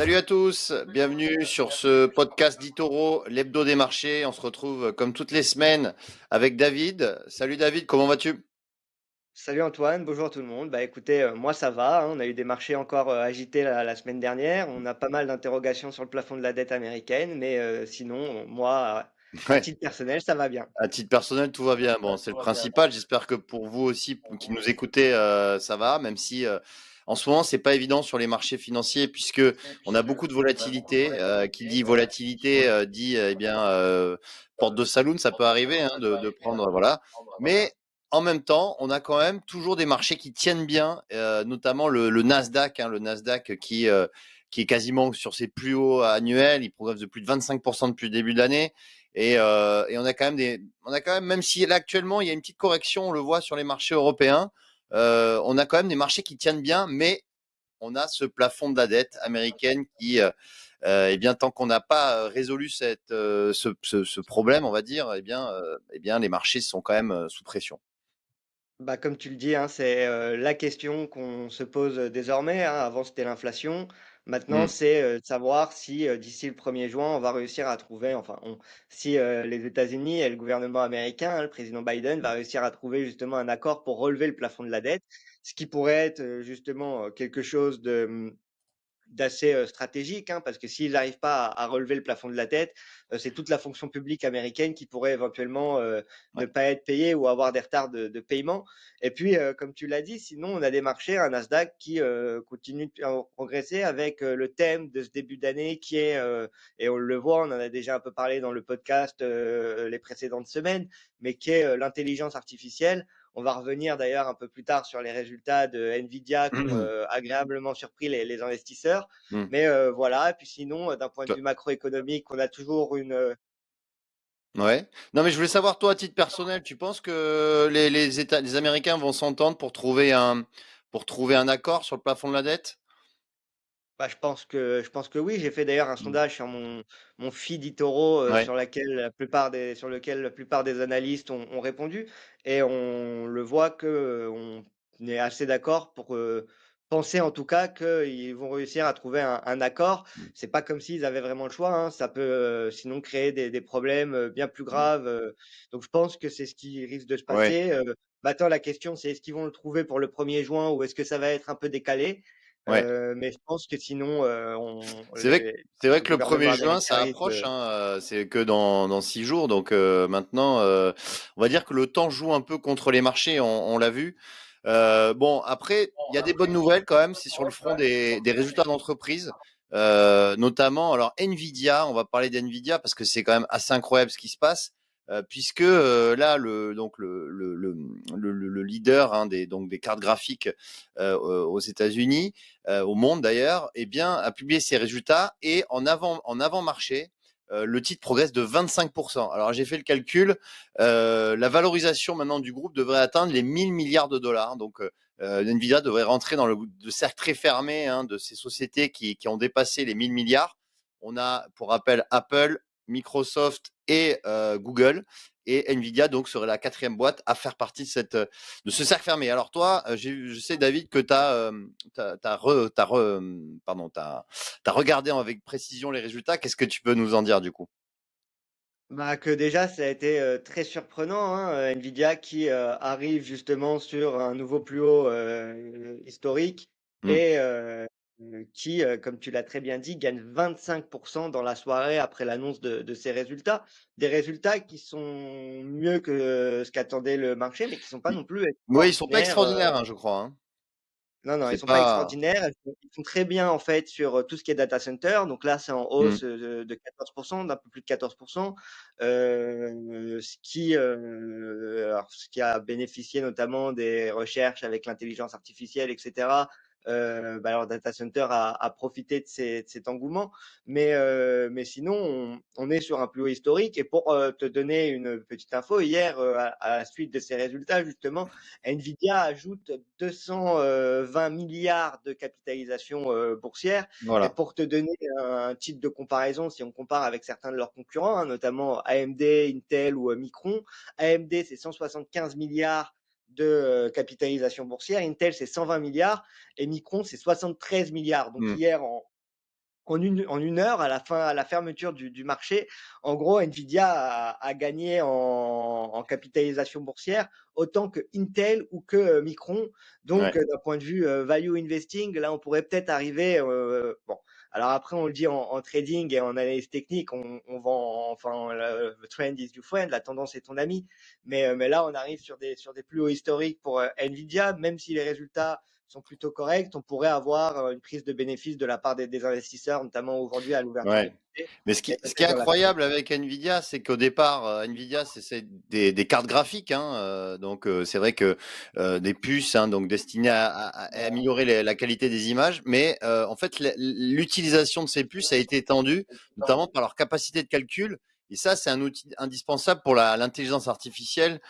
Salut à tous, bienvenue sur ce podcast d'Itoro, l'hebdo des marchés. On se retrouve comme toutes les semaines avec David. Salut David, comment vas-tu? Salut Antoine, bonjour tout le monde. Bah écoutez, moi ça va, hein, on a eu des marchés encore agités la semaine dernière. On a pas mal d'interrogations sur le plafond de la dette américaine, mais sinon, moi, à Ouais, titre personnel, ça va bien. à titre personnel, tout va bien. Bon, c'est le principal. J'espère que pour vous aussi, qui nous écoutez, ça va, même si en ce moment, c'est pas évident sur les marchés financiers puisque on a beaucoup de volatilité. Qui dit volatilité dit eh bien porte de saloon, ça peut arriver hein, de prendre voilà. Mais en même temps, on a quand même toujours des marchés qui tiennent bien, notamment le Nasdaq, hein, le Nasdaq qui est quasiment sur ses plus hauts annuels. Il progresse de plus de 25% depuis le début de l'année. Et on a quand même même si là actuellement il y a une petite correction, on le voit sur les marchés européens, on a quand même des marchés qui tiennent bien, mais on a ce plafond de la dette américaine qui, eh bien, tant qu'on n'a pas résolu ce problème, on va dire, eh bien, les marchés sont quand même sous pression. Bah, comme tu le dis, hein, c'est, la question qu'on se pose, désormais, hein. Avant, c'était l'inflation. Maintenant, Mm. c'est, de savoir si, d'ici le 1er juin, on va réussir à trouver si, les États-Unis et le gouvernement américain, hein, le président Biden va réussir à trouver justement un accord pour relever le plafond de la dette. Ce qui pourrait être, justement, quelque chose d'assez, stratégique, hein, parce que s'ils n'arrivent pas à relever le plafond de la dette, c'est toute la fonction publique américaine qui pourrait éventuellement, Ouais. ne pas être payée ou avoir des retards de paiement. Et puis, comme tu l'as dit, sinon on a des marchés, un Nasdaq qui, continue de progresser avec, le thème de ce début d'année qui est, et on le voit, on en a déjà un peu parlé dans le podcast, les précédentes semaines, mais qui est, l'intelligence artificielle. On va revenir d'ailleurs un peu plus tard sur les résultats de Nvidia qui ont, agréablement surpris les investisseurs. Mm. Mais, voilà, et puis sinon, d'un point de Toi- vue macroéconomique, on a toujours Ouais. Non, mais je voulais savoir, toi, à titre personnel, tu penses que les Américains vont s'entendre pour trouver un accord sur le plafond de la dette? bah, je pense que oui. J'ai fait d'ailleurs un Mm. sondage sur mon feed eToro, Ouais. sur lequel la plupart des analystes ont répondu, et on le voit que, on est assez d'accord pour, penser en tout cas qu'ils vont réussir à trouver un accord. C'est pas comme s'ils avaient vraiment le choix, hein. Ça peut, sinon créer des problèmes, bien plus Mm. graves, donc je pense que c'est ce qui risque de se Ouais. passer. Maintenant la question c'est est-ce qu'ils vont le trouver pour le 1er juin ou est-ce que ça va être un peu décalé? Ouais. Mais je pense que sinon, on C'est vrai, les c'est vrai le que le gouvernement 1er juin, ça américain risque approche, de hein, c'est que dans 6 jours. Donc maintenant, on va dire que le temps joue un peu contre les marchés, on l'a vu. Bon, après, il y a des bonnes nouvelles quand même, c'est sur le front des résultats d'entreprise. Notamment, alors Nvidia, on va parler d'Nvidia parce que c'est quand même assez incroyable ce qui se passe, puisque là, le leader hein, des cartes graphiques aux États-Unis, au monde d'ailleurs, eh bien, a publié ses résultats et en avant-marché, le titre progresse de 25%. Alors j'ai fait le calcul, la valorisation maintenant du groupe devrait atteindre les 1000 milliards de dollars. Donc Nvidia devrait rentrer dans le cercle très fermé hein, de ces sociétés qui ont dépassé les 1000 milliards. On a, pour rappel, Apple, Microsoft et Google. Et Nvidia donc serait la quatrième boîte à faire partie de ce cercle fermé. Alors toi, je sais David que tu as, t'as regardé avec précision les résultats. Qu'est-ce que tu peux nous en dire du coup? bah, que déjà ça a été, très surprenant, hein, Nvidia qui, arrive justement sur un nouveau plus haut, historique, Mm. et qui, comme tu l'as très bien dit, gagne 25 dans la soirée après l'annonce de ses résultats. Des résultats qui sont mieux que ce qu'attendait le marché, mais qui sont pas non plus Oui, ils sont pas extraordinaires. extraordinaires, hein, je crois. Hein. Non, non, ils C'est sont pas pas. extraordinaires. Ils font très bien, en fait, sur, tout ce qui est data center. Donc là, c'est en Mm. hausse, de 14 d'un peu plus de 14. Ce qui a bénéficié notamment des recherches avec l'intelligence artificielle et cetera. Bah, alors data center a profité de cet engouement. Mais sinon, on est sur un plus haut historique, et pour, te donner une petite info, hier, à la suite de ces résultats, justement, Nvidia ajoute 220 milliards de capitalisation, boursière. Et Voilà. pour te donner un titre de comparaison, si on compare avec certains de leurs concurrents, hein, notamment AMD, Intel ou, Micron. AMD, c'est 175 milliards de, capitalisation boursière, Intel, c'est 120 milliards et Micron, c'est 73 milliards. Donc Mm. hier, en une heure, à la fermeture du marché, en gros, Nvidia a gagné en capitalisation boursière autant que Intel ou que Micron. Donc, Ouais. d'un point de vue value investing, là, on pourrait peut-être arriver. Bon, alors après, on le dit en trading et en analyse technique, on vend, enfin, le trend is your friend, la tendance est ton ami. Mais là, on arrive sur des plus hauts historiques pour Nvidia, même si les résultats sont plutôt correctes, on pourrait avoir une prise de bénéfice de la part des investisseurs, notamment aujourd'hui à l'ouverture des Ouais. marchés Mais et ce qui est peut-être dans la incroyable avec Nvidia, c'est qu'au départ, Nvidia, c'est des cartes graphiques, hein, donc c'est vrai que des puces, hein, donc destinées à améliorer la qualité des images, mais en fait, l'utilisation de ces puces a été étendue, notamment par leur capacité de calcul. Et ça, c'est un outil indispensable pour l'intelligence artificielle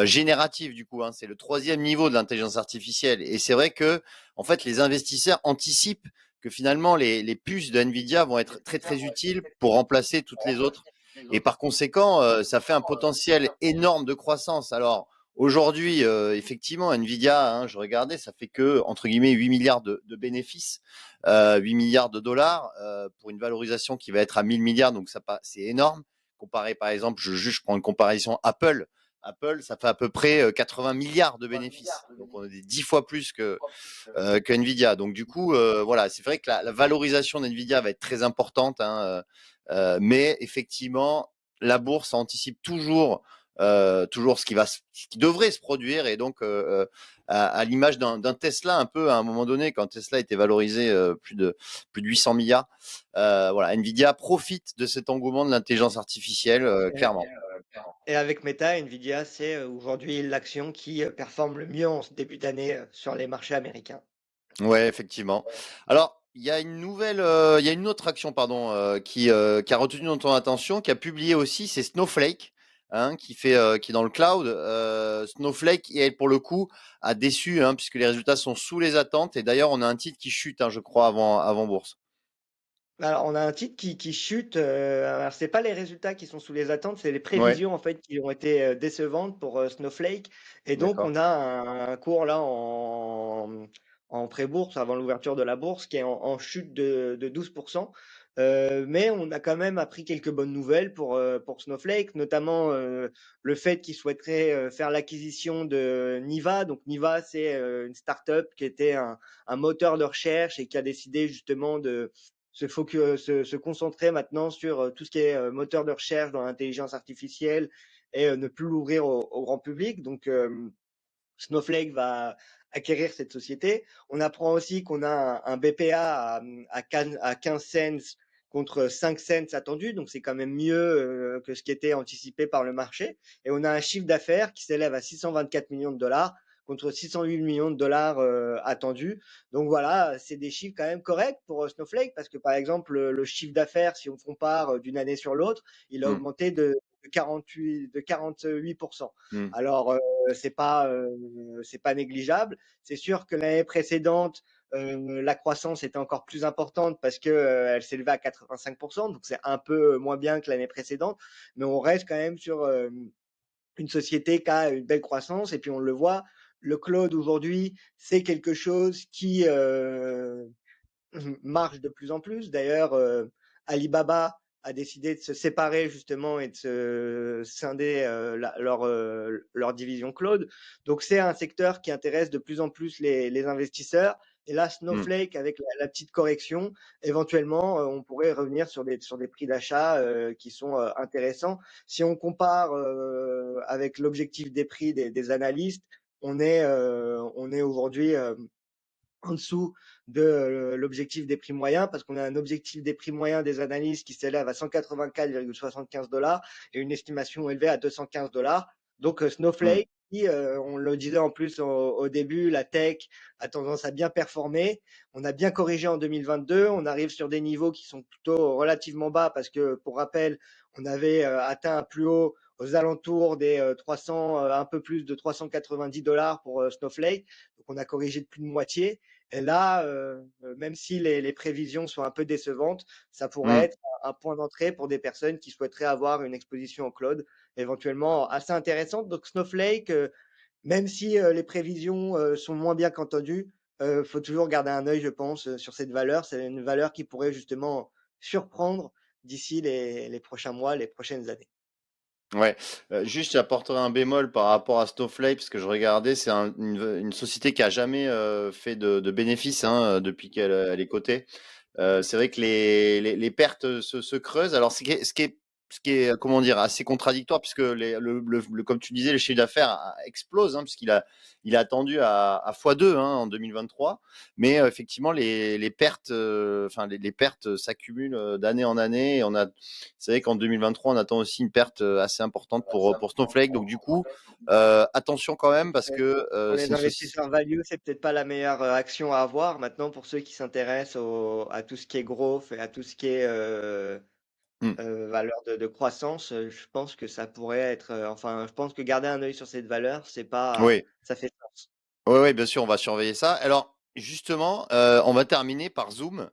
générative, du coup. Hein, c'est le troisième niveau de l'intelligence artificielle. Et c'est vrai que, en fait, les investisseurs anticipent que finalement les puces de Nvidia vont être très très utiles pour remplacer toutes les autres. Et par conséquent, ça fait un potentiel énorme de croissance. Alors aujourd'hui, effectivement, Nvidia, hein, je regardais, ça fait que entre guillemets 8 milliards de bénéfices, 8 milliards de dollars pour une valorisation qui va être à 1000 milliards, donc ça c'est énorme. Comparé par exemple, je prends une comparaison Apple. Apple, ça fait à peu près 80 milliards de bénéfices. Donc on est 10 fois plus que Nvidia. Donc du coup, voilà, c'est vrai que la valorisation d'Nvidia va être très importante, hein, mais effectivement, la bourse anticipe toujours ce qui devrait se produire et donc à l'image d'un Tesla un peu à un moment donné quand Tesla était valorisé plus de 800 milliards. Voilà, Nvidia profite de cet engouement de l'intelligence artificielle et, clairement. et avec Meta, Nvidia, c'est aujourd'hui l'action qui performe le mieux en ce début d'année sur les marchés américains. Ouais, effectivement. Alors, il y a une autre action, pardon, qui a retenu ton attention, qui a publié aussi, c'est Snowflake, hein, qui est dans le cloud. Snowflake, et elle, pour le coup, a déçu, hein, puisque les résultats sont sous les attentes. Et d'ailleurs, on a un titre qui chute, hein, je crois, avant bourse. Alors, on a un titre qui chute. Alors, c'est pas les résultats qui sont sous les attentes, c'est les Ouais, prévisions en fait qui ont été décevantes pour Snowflake. Et donc, d'accord. on a un cours là en pré-bourse avant l'ouverture de la bourse qui est en chute de 12%. Mais on a quand même appris quelques bonnes nouvelles pour Snowflake, notamment le fait qu'ils souhaiteraient faire l'acquisition de Niva. Donc, Niva, c'est une startup qui était un moteur de recherche et qui a décidé justement de se concentrer maintenant sur tout ce qui est moteur de recherche dans l'intelligence artificielle et ne plus l'ouvrir au grand public. Donc, Snowflake va acquérir cette société. On apprend aussi qu'on a un BPA à 15 cents contre 5 cents attendus, donc c'est quand même mieux que ce qui était anticipé par le marché. Et on a un chiffre d'affaires qui s'élève à 624 millions de dollars contre 608 millions de dollars attendus. Donc voilà, c'est des chiffres quand même corrects pour Snowflake parce que par exemple, le chiffre d'affaires, si on compare d'une année sur l'autre, il a Hmm, augmenté de 48%. hmm, Alors, c'est pas négligeable. C'est sûr que l'année précédente, la croissance était encore plus importante parce que elle s'élevait à 85%, donc c'est un peu moins bien que l'année précédente, mais on reste quand même sur une société qui a une belle croissance et puis on le voit, le cloud aujourd'hui, c'est quelque chose qui marche de plus en plus. D'ailleurs, Alibaba a décidé de se séparer justement et de se scinder leur division cloud. Donc c'est un secteur qui intéresse de plus en plus les investisseurs. Et là, hmm. Snowflake, avec la petite correction, éventuellement, on pourrait revenir sur des prix d'achat qui sont intéressants. Si on compare avec l'objectif des prix des analystes, on est aujourd'hui en dessous de l'objectif des prix moyens, parce qu'on a un objectif des prix moyens des analystes qui s'élève à 184,75 dollars et une estimation élevée à 215 dollars. Donc Hmm. Snowflake, qui, on le disait en plus au début, la tech a tendance à bien performer. On a bien corrigé en 2022. On arrive sur des niveaux qui sont plutôt relativement bas parce que, pour rappel, on avait atteint un plus haut aux alentours des 300, un peu plus de 390 dollars pour Snowflake. Donc on a corrigé de plus de moitié. Et là, même si les prévisions sont un peu décevantes, ça pourrait Hmm. être un point d'entrée pour des personnes qui souhaiteraient avoir une exposition au cloud éventuellement assez intéressante. Donc Snowflake, même si les prévisions sont moins bien qu'entendues, faut toujours garder un œil, je pense, sur cette valeur. C'est une valeur qui pourrait justement surprendre d'ici les prochains mois, les prochaines années. Ouais, juste j'apporterai un bémol par rapport à Snowflake, parce que je regardais, c'est une société qui a jamais fait de bénéfices hein, depuis qu'elle elle est cotée. C'est vrai que les pertes se creusent. Alors, ce qui est, comment dire, assez contradictoire, puisque comme tu disais, le chiffre d'affaires explose, hein, puisqu'il a attendu à x2 hein, en 2023. Mais effectivement, les pertes, enfin, les pertes s'accumulent d'année en année. Et c'est vrai qu'en 2023, on attend aussi une perte assez importante pour Snowflake. Donc, du coup, attention quand même, parce Ouais. que Pour c'est les une société. investisseurs value, c'est peut-être pas la meilleure action à avoir. Maintenant, pour ceux qui s'intéressent à tout ce qui est growth et à tout ce qui est valeur de croissance, je pense que ça pourrait être, enfin, je pense que garder un œil sur cette valeur, c'est pas, Oui. ça fait sens. Oui, oui, bien sûr, on va surveiller ça. Alors, justement, on va terminer par Zoom,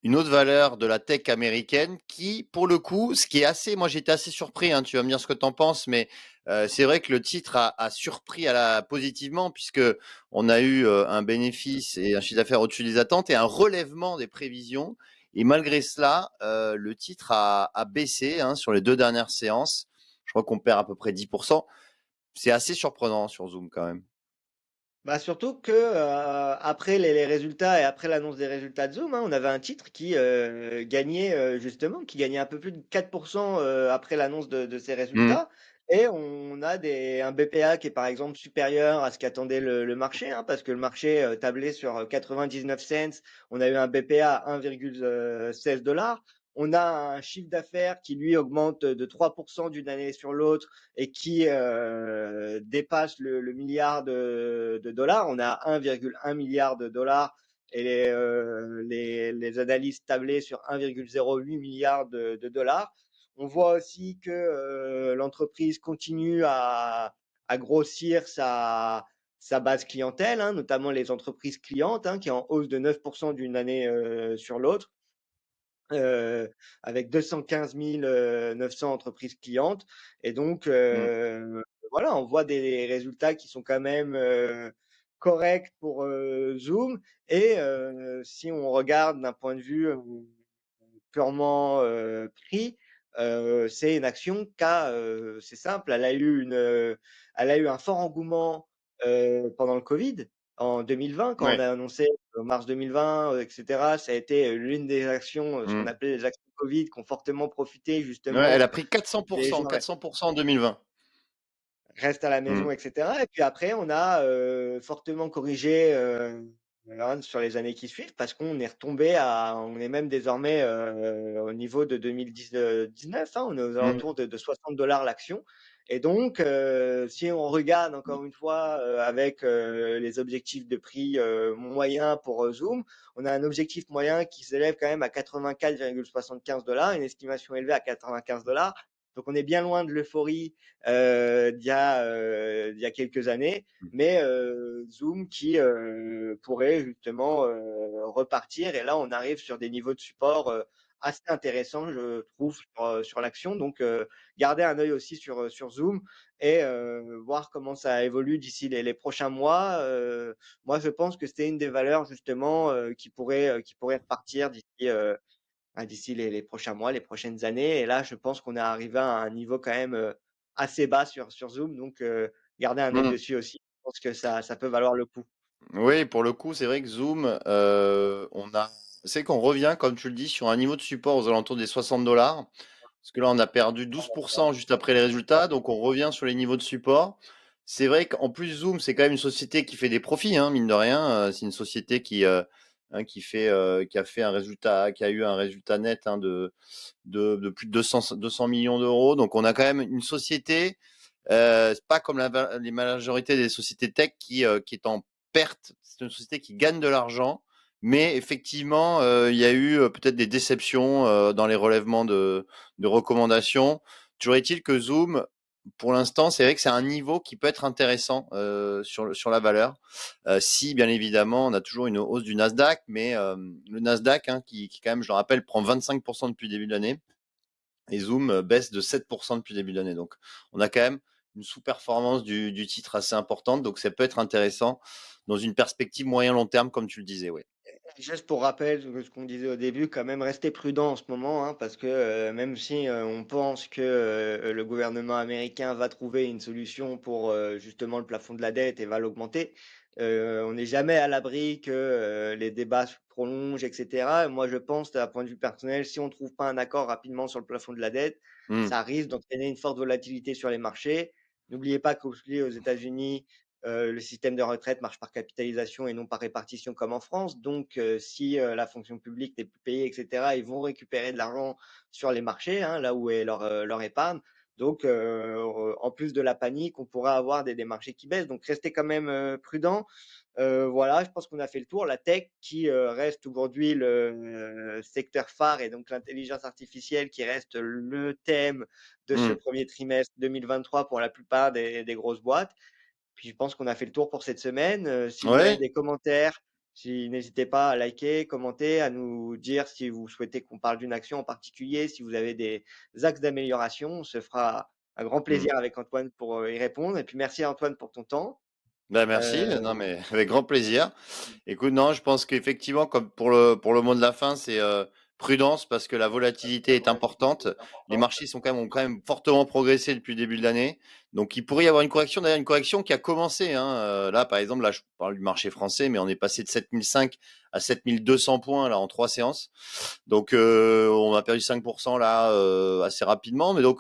une autre valeur de la tech américaine qui, pour le coup, ce qui est assez, moi j'étais assez surpris, hein, tu vas me dire ce que tu en penses, mais c'est vrai que le titre a surpris positivement puisque on a eu un bénéfice et un chiffre d'affaires au-dessus des attentes et un relèvement des prévisions. Et malgré cela, le titre a baissé hein, sur les 2 dernières séances. Je crois qu'on perd à peu près 10%. C'est assez surprenant sur Zoom quand même. Bah, surtout que, après les résultats et après l'annonce des résultats de Zoom, hein, on avait un titre qui, gagnait, justement, qui gagnait un peu plus de 4 après l'annonce de ces Mmh. résultats et on a un BPA qui est, par exemple, supérieur à ce qu'attendait le marché, hein, parce que le marché, tablait sur, 99 cents. On a eu un BPA à 1,16 $. On a un chiffre d'affaires qui, lui, augmente de 3% d'une année sur l'autre et qui dépasse le milliard de dollars. On a 1,1 milliard de dollars et les analystes tablaient sur 1,08 milliard de dollars. On voit aussi que l'entreprise continue à grossir sa base clientèle, hein, notamment les entreprises clientes, hein, qui est en hausse de 9% d'une année sur l'autre heu, avec 215 900 entreprises clientes et donc Mmh. voilà, on voit des résultats qui sont quand même, corrects pour, Zoom et si on regarde d'un point de vue, purement, prix, c'est une action qui a, c'est simple, elle a eu un fort engouement, pendant le covid, en 2020 quand on Ouais. a annoncé en mars 2020, et cetera. Ça a été, l'une des actions, ce qu'on Mmh. appelait les actions covid qui ont fortement profité Ouais, elle justement a pris des 400%, gens 400% en 2020. reste à la Mmh. maison, et cetera et puis après on a, fortement corrigé, hein, sur les années qui suivent parce qu'on est retombé on est même désormais, au niveau de 2019, hein. On est aux Mmh. alentours de 60 l'action et donc si on regarde encore une fois, avec, les objectifs de prix, moyens pour, Zoom, on a un objectif moyen qui s'élève quand même à 84,75 une estimation élevée à 95. Donc on est bien loin de l'euphorie d'il y a quelques années, mais Zoom qui pourrait justement repartir. Et là, on arrive sur des niveaux de support assez intéressants, je trouve, sur l'action. Donc, garder un œil aussi sur Zoom et voir comment ça évolue d'ici les prochains mois. Moi, je pense que c'était une des valeurs justement qui pourrait repartir d'ici les prochains mois, les prochaines années. Et là, je pense qu'on est arrivé à un niveau quand même assez bas sur Zoom. Donc, garder un œil Mmh. dessus aussi. Je pense que ça peut valoir le coup. Oui, pour le coup, c'est vrai que Zoom, c'est qu'on revient, comme tu le dis, sur un niveau de support aux alentours des 60 $. Parce que là, on a perdu 12% juste après les résultats, donc on revient sur les niveaux de support. C'est vrai qu'en plus, Zoom, c'est quand même une société qui fait des profits, hein, mine de rien. C'est une société hein, qui a fait un résultat, qui a eu un résultat net hein, de plus de 200 millions d'euros. Donc, on a quand même une société, c'est pas comme les majorités des sociétés tech qui est en perte. C'est une société qui gagne de l'argent, mais effectivement, il y a eu peut-être des déceptions dans les relèvements de recommandations. Toujours est-il que Zoom, pour l'instant, c'est vrai que c'est un niveau qui peut être intéressant sur la valeur. Si, bien évidemment, on a toujours une hausse du Nasdaq, mais le Nasdaq, hein, qui, quand même, je le rappelle, prend 25% depuis le début de l'année, et Zoom baisse de 7% depuis le début de l'année. Donc, on a quand même une sous-performance du titre assez importante. Donc, ça peut être intéressant dans une perspective moyen-long terme, comme tu le disais, oui. Juste pour rappel, ce qu'on disait au début, quand même rester prudent en ce moment, hein, parce que, même si, on pense que, le gouvernement américain va trouver une solution pour, justement le plafond de la dette et va l'augmenter, on n'est jamais à l'abri que, les débats se prolongent et cetera. Moi, je pense d'un point de vue personnel, si on ne trouve pas un accord rapidement sur le plafond de la dette, Mmh. ça risque d'entraîner une forte volatilité sur les marchés. N'oubliez pas qu'aussi aux États-Unis, le système de retraite marche par capitalisation et non par répartition comme en France. Donc, si, la fonction publique n'est plus payée et cetera, ils vont récupérer de l'argent sur les marchés, hein, là où est leur épargne. Donc, en plus de la panique, on pourra avoir des marchés qui baissent. Donc restez quand même, prudents. Voilà, je pense qu'on a fait le tour. La tech qui, reste aujourd'hui le secteur phare et donc l'intelligence artificielle qui reste le thème de ce Mmh. premier trimestre 2023 pour la plupart des grosses boîtes. Puis je pense qu'on a fait le tour pour cette semaine. Si vous avez Ouais, des commentaires, n'hésitez pas à liker, commenter, à nous dire si vous souhaitez qu'on parle d'une action en particulier, si vous avez des axes d'amélioration. On se fera un grand mmh. plaisir avec Antoine pour, y répondre. Et puis merci à Antoine pour ton temps. Bah, merci, Heu, non mais avec grand plaisir. Écoute, non, je pense qu'effectivement, comme pour le mot de la fin, c'est, prudence parce que la volatilité est importante. Les marchés ont quand même fortement progressé depuis le début de l'année. Donc il pourrait y avoir une correction, d'ailleurs une correction qui a commencé, hein, là, par exemple, là, je parle du marché français, mais on est passé de 7 500 à 7 200 points là en 3 séances. Donc on a perdu 5 là, assez rapidement, mais donc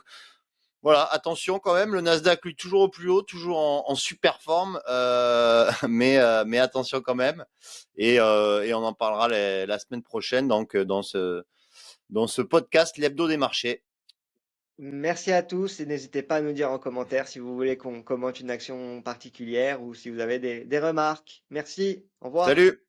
voilà, attention quand même, le Nasdaq lui toujours au plus haut, toujours en super forme, mais attention quand même. Et on en parlera la semaine prochaine, donc dans ce podcast, l'hebdo des marchés. Merci à tous et n'hésitez pas à nous dire en commentaire si vous voulez qu'on commente une action particulière ou si vous avez des remarques. Merci, au revoir. Salut!